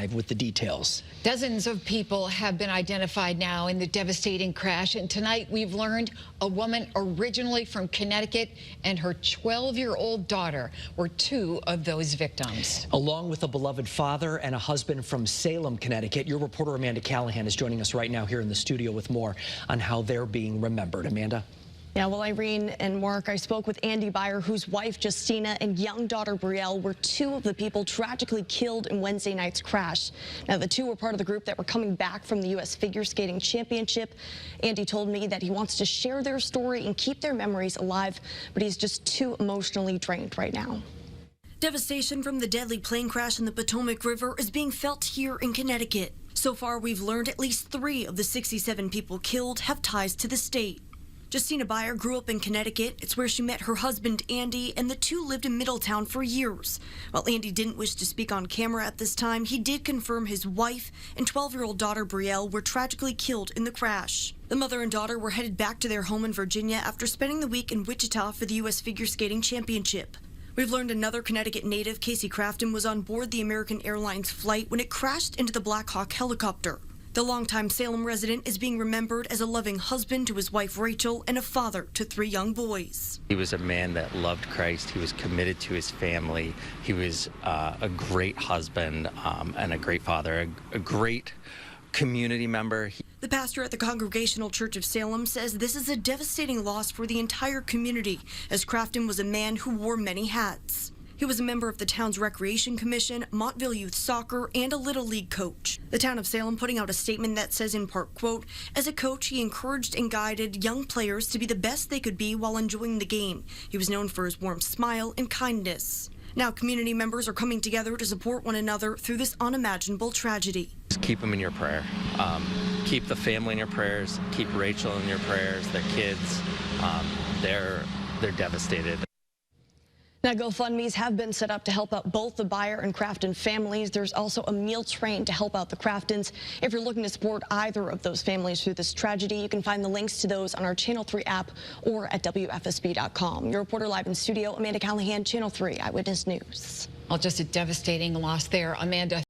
with the details. Dozens of people have been identified now in the devastating crash, and tonight we've learned a woman originally from Connecticut and her 12-year-old daughter were two of those victims. Along with a beloved father and a husband from Salem, Connecticut, your reporter Amanda Callahan is joining us right now here in the studio with more on how they're being remembered. Amanda? Yeah, well, Irene and Mark, I spoke with Andy Byer, whose wife Justina and young daughter Brielle were two of the people tragically killed in Wednesday night's crash. Now, the two were part of the group that were coming back from the U.S. Figure Skating Championship. Andy told me that he wants to share their story and keep their memories alive, but he's just too emotionally drained right now. Devastation from the deadly plane crash in the Potomac River is being felt here in Connecticut. So far, we've learned at least 3 of the 67 people killed have ties to the state. Justina Byer grew up in Connecticut. It's where she met her husband, Andy, and the two lived in Middletown for years. While Andy didn't wish to speak on camera at this time, he did confirm his wife and 12-year-old daughter, Brielle, were tragically killed in the crash. The mother and daughter were headed back to their home in Virginia after spending the week in Wichita for the U.S. Figure Skating Championship. We've learned another Connecticut native, Casey Crafton, was on board the American Airlines flight when it crashed into the Black Hawk helicopter. The longtime Salem resident is being remembered as a loving husband to his wife Rachel and a father to 3 young boys. He was a man that loved Christ. He was committed to his family. He was a great husband and a great father, a great community member. The pastor at the Congregational Church of Salem says this is a devastating loss for the entire community, as Crafton was a man who wore many hats. He was a member of the town's Recreation Commission, Montville Youth Soccer, and a Little League coach. The town of Salem putting out a statement that says in part, quote, as a coach, he encouraged and guided young players to be the best they could be while enjoying the game. He was known for his warm smile and kindness. Now community members are coming together to support one another through this unimaginable tragedy. Just keep them in your prayer. Keep the family in your prayers. Keep Rachel in your prayers, their kids. They're devastated. Now, GoFundMes have been set up to help out both the Byer and Crafton families. There's also a meal train to help out the Craftons. If you're looking to support either of those families through this tragedy, you can find the links to those on our Channel 3 app or at WFSB.com. Your reporter live in studio, Amanda Callahan, Channel 3 Eyewitness News. Well, just a devastating loss there, Amanda.